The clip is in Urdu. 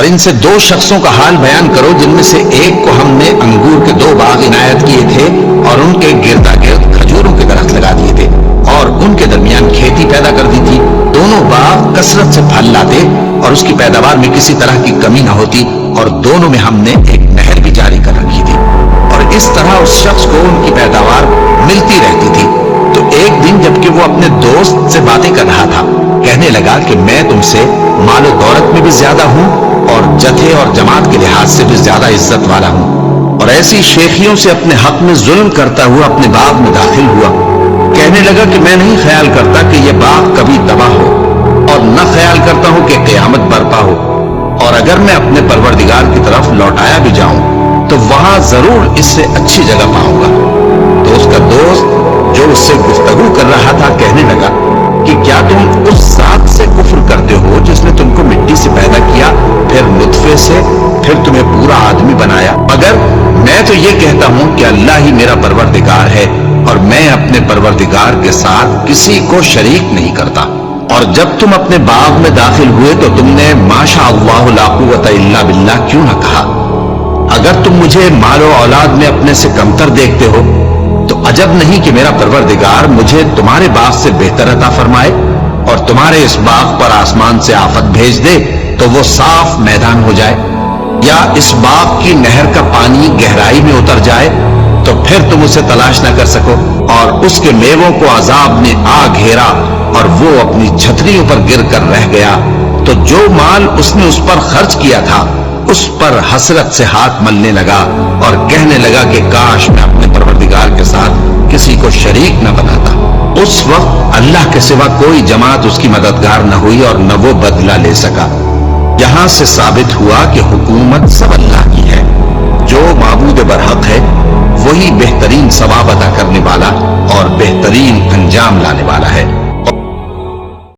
ان سے 2 شخصوں کا حال بیان کرو جن میں سے ایک کو ہم نے انگور کے 2 باغ عنایت کیے تھے اور ان کے گردا گرد کھجوروں کے درخت لگا دیے تھے اور ان کے درمیان کھیتی پیدا کر دی تھی. دونوں باغ کثرت سے پھل لاتے اور اس کی پیداوار میں کسی طرح کی کمی نہ ہوتی اور دونوں میں ہم نے ایک نہر بھی جاری کر رکھی تھی اور اس طرح اس شخص کو ان کی پیداوار ملتی رہتی تھی. تو ایک دن جبکہ وہ اپنے دوست سے باتیں کر رہا تھا کہنے لگا کہ میں تم سے مال و دولت میں بھی زیادہ ہوں اور جتھے اور جماعت کے لحاظ سے بھی زیادہ عزت والا ہوں اور ایسی شیخیوں سے اپنے حق میں ظلم کرتا ہوا اپنے باغ میں داخل ہوا. کہنے لگا کہ میں نہیں خیال کرتا کہ یہ باغ کبھی تباہ ہو اور نہ خیال کرتا ہوں کہ قیامت برپا ہو اور اگر میں اپنے پروردگار کی طرف لوٹایا بھی جاؤں تو وہاں ضرور اس سے اچھی جگہ پاؤں گا. تو اس کا دوست جو اس سے گفتگو کر رہا تھا کہنے لگا کہ کیا تم اس ذات سے کفر کرتے ہو جس نے تم کو مٹی سے پیدا کیا پھر نطفے سے پھر تمہیں پورا آدمی بنایا؟ مگر میں تو یہ کہتا ہوں کہ اللہ ہی میرا پروردگار ہے اور میں اپنے پروردگار کے ساتھ کسی کو شریک نہیں کرتا. اور جب تم اپنے باغ میں داخل ہوئے تو تم نے ماشاء اللہ لا قوت الا باللہ کیوں نہ کہا؟ اگر تم مجھے مال و اولاد میں اپنے سے کمتر دیکھتے ہو تو عجب نہیں کہ میرا پروردگار مجھے تمہارے باغ سے بہتر عطا فرمائے اور تمہارے اس باغ پر آسمان سے آفت بھیج دے تو وہ صاف میدان ہو جائے یا اس باغ کی نہر کا پانی گہرائی میں اتر جائے تو پھر تم اسے تلاش نہ کر سکو اور اس کے میووں کو عذاب نے آ گھیرا اور وہ اپنی چھتریوں پر گر کر رہ گیا تو جو مال اس نے اس پر خرچ کیا تھا اس پر حسرت سے ہاتھ ملنے لگا اور کہنے لگا کہ کاش میں اپنے پروردگار کے ساتھ کسی کو شریک نہ بناتا. اس وقت اللہ کے سوا کوئی جماعت اس کی مددگار نہ ہوئی اور نہ وہ بدلہ لے سکا. یہاں سے ثابت ہوا کہ حکومت سب اللہ کی ہے. جو معبود برحق ہے وہی بہترین ثواب عطا کرنے والا اور بہترین انجام لانے والا ہے.